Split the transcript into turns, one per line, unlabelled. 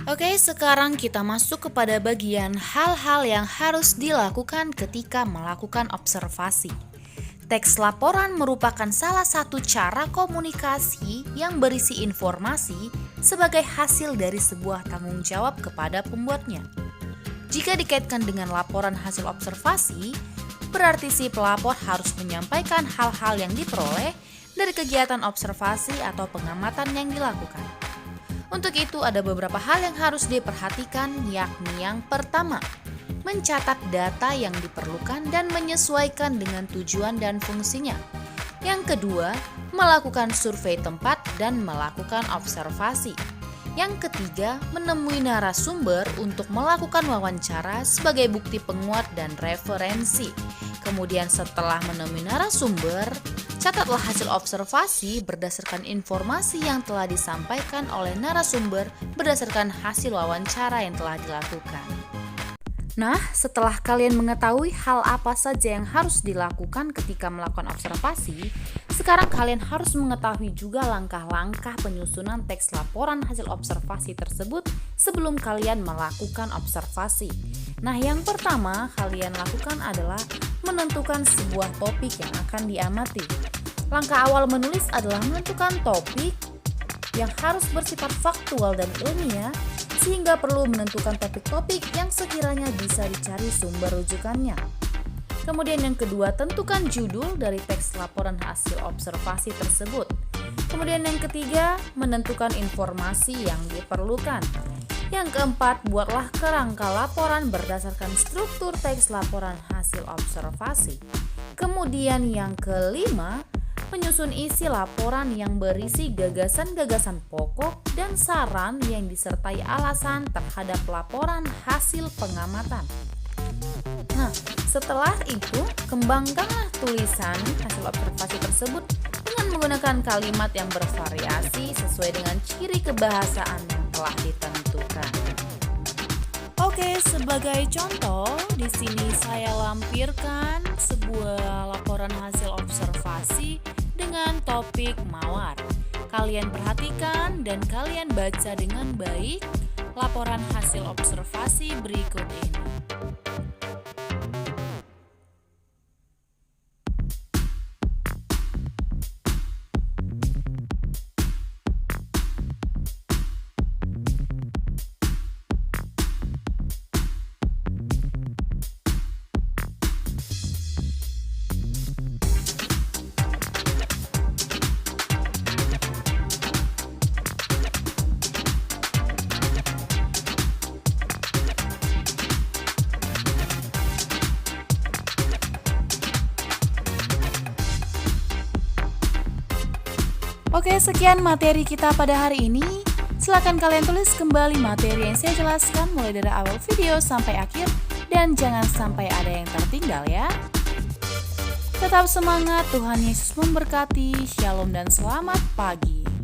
Oke, sekarang kita masuk kepada bagian hal-hal yang harus dilakukan ketika melakukan observasi. Teks laporan merupakan salah satu cara komunikasi yang berisi informasi sebagai hasil dari sebuah tanggung jawab kepada pembuatnya. Jika dikaitkan dengan laporan hasil observasi, berarti si pelapor harus menyampaikan hal-hal yang diperoleh dari kegiatan observasi atau pengamatan yang dilakukan. Untuk itu ada beberapa hal yang harus diperhatikan, yakni yang pertama, mencatat data yang diperlukan dan menyesuaikan dengan tujuan dan fungsinya. Yang kedua, melakukan survei tempat dan melakukan observasi. Yang ketiga, menemui narasumber untuk melakukan wawancara sebagai bukti penguat dan referensi. Kemudian setelah menemui narasumber, catatlah hasil observasi berdasarkan informasi yang telah disampaikan oleh narasumber berdasarkan hasil wawancara yang telah dilakukan. Nah, setelah kalian mengetahui hal apa saja yang harus dilakukan ketika melakukan observasi, sekarang kalian harus mengetahui juga langkah-langkah penyusunan teks laporan hasil observasi tersebut sebelum kalian melakukan observasi. Nah, yang pertama kalian lakukan adalah menentukan sebuah topik yang akan diamati. Langkah awal menulis adalah menentukan topik yang harus bersifat faktual dan ilmiah, sehingga perlu menentukan topik-topik yang sekiranya bisa dicari sumber rujukannya. Kemudian yang kedua, tentukan judul dari teks laporan hasil observasi tersebut. Kemudian yang ketiga, menentukan informasi yang diperlukan. Yang keempat, buatlah kerangka laporan berdasarkan struktur teks laporan hasil observasi. Kemudian yang kelima, menyusun isi laporan yang berisi gagasan-gagasan pokok dan saran yang disertai alasan terhadap laporan hasil pengamatan. Nah, setelah itu, kembangkanlah tulisan hasil observasi tersebut dengan menggunakan kalimat yang bervariasi sesuai dengan ciri kebahasaan yang telah ditentukan. Oke, sebagai contoh, di sini saya lampirkan sebuah laporan hasil observasi dengan topik mawar. Kalian perhatikan dan kalian baca dengan baik laporan hasil observasi berikut ini. Oke, sekian materi kita pada hari ini. Silakan kalian tulis kembali materi yang saya jelaskan mulai dari awal video sampai akhir, dan jangan sampai ada yang tertinggal ya. Tetap semangat, Tuhan Yesus memberkati. Shalom dan selamat pagi.